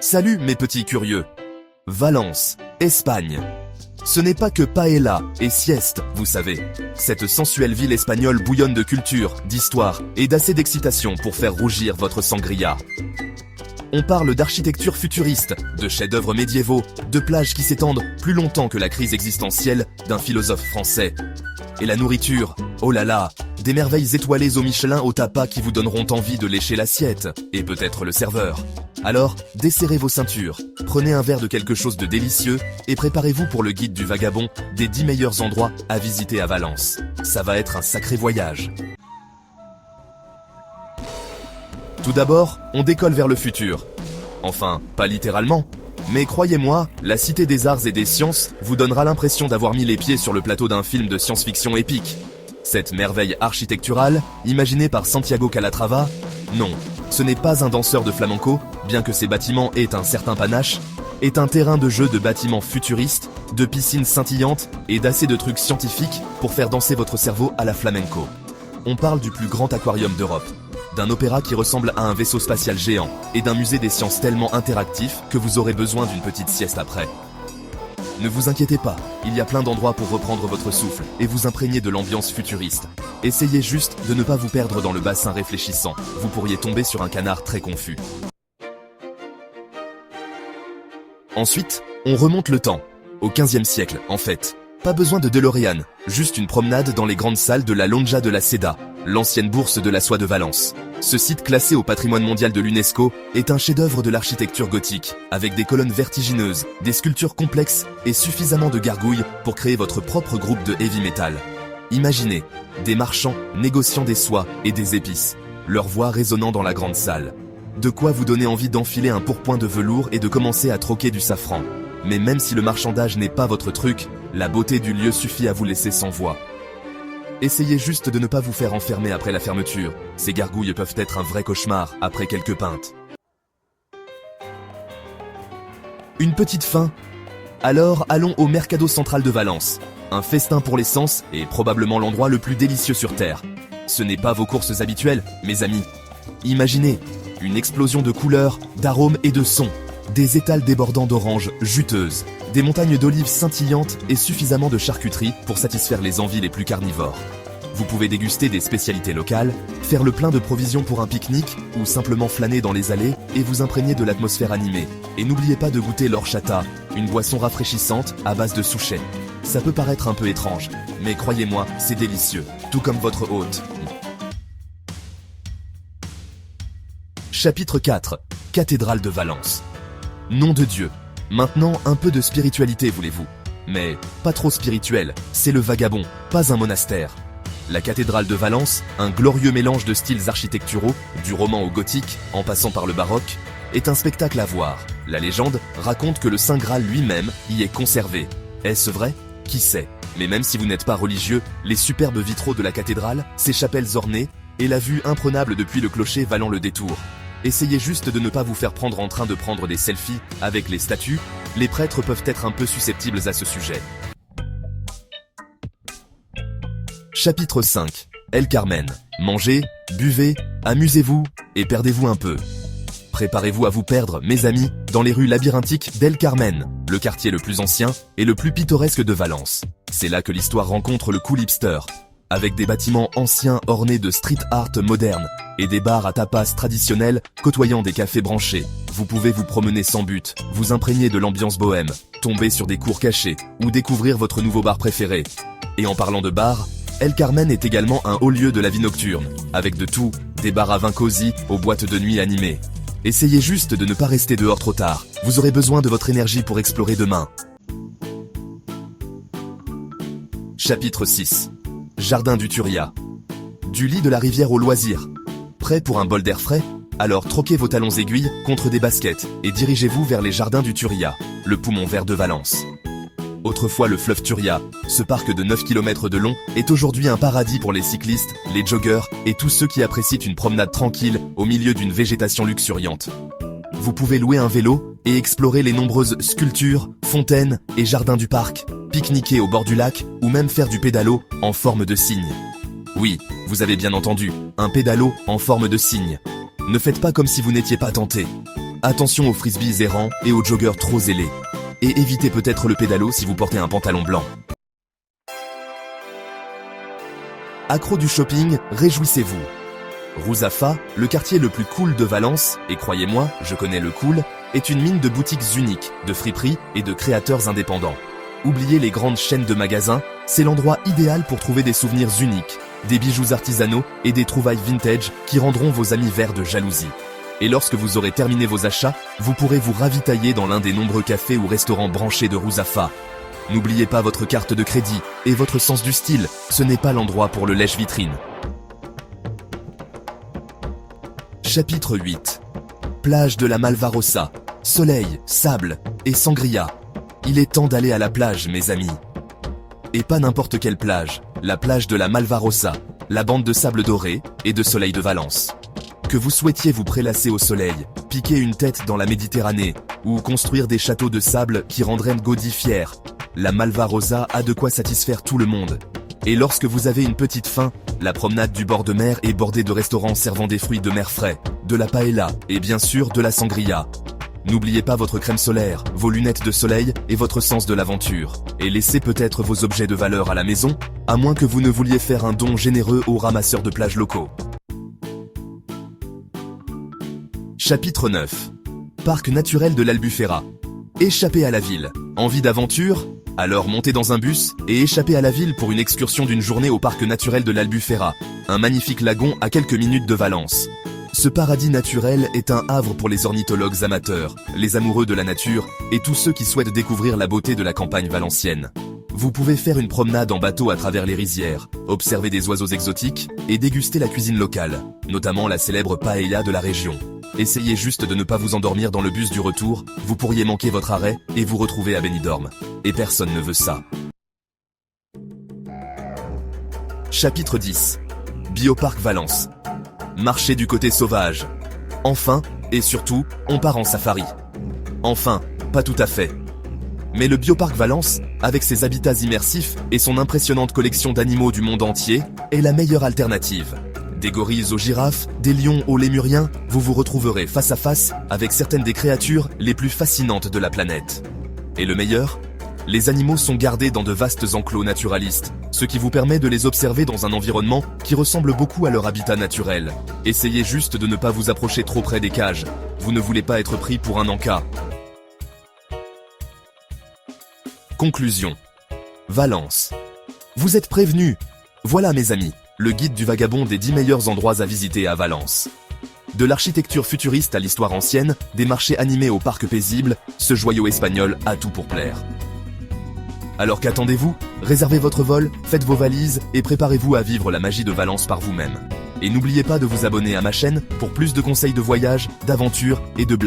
Salut mes petits curieux. Valence, Espagne. Ce n'est pas que paella et sieste, vous savez. Cette sensuelle ville espagnole bouillonne de culture, d'histoire et d'assez d'excitation pour faire rougir votre sangria. On parle d'architecture futuriste, de chefs-d'œuvre médiévaux, de plages qui s'étendent plus longtemps que la crise existentielle d'un philosophe français. Et la nourriture, oh là là, des merveilles étoilées au Michelin au tapas qui vous donneront envie de lécher l'assiette, et peut-être le serveur. Alors, desserrez vos ceintures, prenez un verre de quelque chose de délicieux, et préparez-vous pour le guide du vagabond des 10 meilleurs endroits à visiter à Valence. Ça va être un sacré voyage. Tout d'abord, on décolle vers le futur. Enfin, pas littéralement. Mais croyez-moi, la Cité des Arts et des Sciences vous donnera l'impression d'avoir mis les pieds sur le plateau d'un film de science-fiction épique. Cette merveille architecturale, imaginée par Santiago Calatrava, non, ce n'est pas un danseur de flamenco, bien que ces bâtiments aient un certain panache, est un terrain de jeu de bâtiments futuristes, de piscines scintillantes et d'assez de trucs scientifiques pour faire danser votre cerveau à la flamenco. On parle du plus grand aquarium d'Europe, d'un opéra qui ressemble à un vaisseau spatial géant et d'un musée des sciences tellement interactif que vous aurez besoin d'une petite sieste après. Ne vous inquiétez pas, il y a plein d'endroits pour reprendre votre souffle et vous imprégner de l'ambiance futuriste. Essayez juste de ne pas vous perdre dans le bassin réfléchissant, vous pourriez tomber sur un canard très confus. Ensuite, on remonte le temps, au XVe siècle en fait. Pas besoin de DeLorean, juste une promenade dans les grandes salles de la Lonja de la Seda, l'ancienne bourse de la soie de Valence. Ce site classé au patrimoine mondial de l'UNESCO est un chef-d'œuvre de l'architecture gothique, avec des colonnes vertigineuses, des sculptures complexes et suffisamment de gargouilles pour créer votre propre groupe de heavy metal. Imaginez, des marchands négociant des soies et des épices, leur voix résonnant dans la grande salle. De quoi vous donner envie d'enfiler un pourpoint de velours et de commencer à troquer du safran. Mais même si le marchandage n'est pas votre truc, la beauté du lieu suffit à vous laisser sans voix. Essayez juste de ne pas vous faire enfermer après la fermeture. Ces gargouilles peuvent être un vrai cauchemar après quelques pintes. Une petite fin? Alors allons au Mercado Central de Valence. Un festin pour les sens et probablement l'endroit le plus délicieux sur Terre. Ce n'est pas vos courses habituelles, mes amis. Imaginez, une explosion de couleurs, d'arômes et de sons. Des étals débordants d'oranges juteuses, des montagnes d'olives scintillantes et suffisamment de charcuterie pour satisfaire les envies les plus carnivores. Vous pouvez déguster des spécialités locales, faire le plein de provisions pour un pique-nique ou simplement flâner dans les allées et vous imprégner de l'atmosphère animée. Et n'oubliez pas de goûter l'horchata, une boisson rafraîchissante à base de souchet. Ça peut paraître un peu étrange, mais croyez-moi, c'est délicieux, tout comme votre hôte. Chapitre 4. Cathédrale de Valence. Nom de Dieu. Maintenant, un peu de spiritualité, voulez-vous? Mais pas trop spirituel, c'est le vagabond, pas un monastère. La cathédrale de Valence, un glorieux mélange de styles architecturaux, du roman au gothique, en passant par le baroque, est un spectacle à voir. La légende raconte que le Saint Graal lui-même y est conservé. Est-ce vrai? Qui sait? Mais même si vous n'êtes pas religieux, les superbes vitraux de la cathédrale, ses chapelles ornées, et la vue imprenable depuis le clocher valant le détour. Essayez juste de ne pas vous faire prendre en train de prendre des selfies avec les statues, les prêtres peuvent être un peu susceptibles à ce sujet. Chapitre 5. El Carmen. Mangez, buvez, amusez-vous et perdez-vous un peu. Préparez-vous à vous perdre, mes amis, dans les rues labyrinthiques d'El Carmen, le quartier le plus ancien et le plus pittoresque de Valence. C'est là que l'histoire rencontre le cool hipster. Avec des bâtiments anciens ornés de street art moderne et des bars à tapas traditionnels côtoyant des cafés branchés. Vous pouvez vous promener sans but, vous imprégner de l'ambiance bohème, tomber sur des cours cachés ou découvrir votre nouveau bar préféré. Et en parlant de bar, El Carmen est également un haut lieu de la vie nocturne, avec de tout, des bars à vin cosy aux boîtes de nuit animées. Essayez juste de ne pas rester dehors trop tard, vous aurez besoin de votre énergie pour explorer demain. Chapitre 6. Jardin du Turia. Du lit de la rivière au loisir. Prêt pour un bol d'air frais? Alors troquez vos talons aiguilles contre des baskets et dirigez-vous vers les jardins du Turia, le poumon vert de Valence. Autrefois le fleuve Turia, ce parc de 9 km de long est aujourd'hui un paradis pour les cyclistes, les joggeurs et tous ceux qui apprécient une promenade tranquille au milieu d'une végétation luxuriante. Vous pouvez louer un vélo et explorer les nombreuses sculptures, fontaines et jardins du parc, pique-niquer au bord du lac ou même faire du pédalo en forme de cygne. Oui, vous avez bien entendu, un pédalo en forme de cygne. Ne faites pas comme si vous n'étiez pas tenté. Attention aux frisbees errants et aux joggers trop zélés. Et évitez peut-être le pédalo si vous portez un pantalon blanc. Accro du shopping, réjouissez-vous. Ruzafa, le quartier le plus cool de Valence, et croyez-moi, je connais le cool, est une mine de boutiques uniques, de friperies et de créateurs indépendants. Oubliez les grandes chaînes de magasins, c'est l'endroit idéal pour trouver des souvenirs uniques, des bijoux artisanaux et des trouvailles vintage qui rendront vos amis verts de jalousie. Et lorsque vous aurez terminé vos achats, vous pourrez vous ravitailler dans l'un des nombreux cafés ou restaurants branchés de Ruzafa. N'oubliez pas votre carte de crédit et votre sens du style, ce n'est pas l'endroit pour le lèche-vitrine. Chapitre 8. Plage de la Malvarosa. Soleil, sable et sangria. Il est temps d'aller à la plage, mes amis. Et pas n'importe quelle plage, la plage de la Malvarosa, la bande de sable doré et de soleil de Valence. Que vous souhaitiez vous prélasser au soleil, piquer une tête dans la Méditerranée, ou construire des châteaux de sable qui rendraient Gaudi fier, la Malvarosa a de quoi satisfaire tout le monde. Et lorsque vous avez une petite faim, la promenade du bord de mer est bordée de restaurants servant des fruits de mer frais, de la paella et bien sûr de la sangria. N'oubliez pas votre crème solaire, vos lunettes de soleil et votre sens de l'aventure. Et laissez peut-être vos objets de valeur à la maison, à moins que vous ne vouliez faire un don généreux aux ramasseurs de plages locaux. Chapitre 9. Parc naturel de l'Albufera. Échappez à la ville. Envie d'aventure ? Alors montez dans un bus et échappez à la ville pour une excursion d'une journée au parc naturel de l'Albufera, un magnifique lagon à quelques minutes de Valence. Ce paradis naturel est un havre pour les ornithologues amateurs, les amoureux de la nature et tous ceux qui souhaitent découvrir la beauté de la campagne valencienne. Vous pouvez faire une promenade en bateau à travers les rizières, observer des oiseaux exotiques et déguster la cuisine locale, notamment la célèbre paella de la région. Essayez juste de ne pas vous endormir dans le bus du retour, vous pourriez manquer votre arrêt et vous retrouver à Benidorm. Et personne ne veut ça. Chapitre 10. Bioparc Valence. Marcher du côté sauvage. Enfin, et surtout, on part en safari. Enfin, pas tout à fait. Mais le Bioparc Valence, avec ses habitats immersifs et son impressionnante collection d'animaux du monde entier, est la meilleure alternative. Des gorilles aux girafes, des lions aux lémuriens, vous vous retrouverez face à face avec certaines des créatures les plus fascinantes de la planète. Et le meilleur ? Les animaux sont gardés dans de vastes enclos naturalistes, ce qui vous permet de les observer dans un environnement qui ressemble beaucoup à leur habitat naturel. Essayez juste de ne pas vous approcher trop près des cages, vous ne voulez pas être pris pour un en-cas. Conclusion. Valence. Vous êtes prévenus. Voilà mes amis, le guide du vagabond des 10 meilleurs endroits à visiter à Valence. De l'architecture futuriste à l'histoire ancienne, des marchés animés au parc paisible, ce joyau espagnol a tout pour plaire. Alors qu'attendez-vous ? Réservez votre vol, faites vos valises et préparez-vous à vivre la magie de Valence par vous-même. Et n'oubliez pas de vous abonner à ma chaîne pour plus de conseils de voyage, d'aventure et de blagues.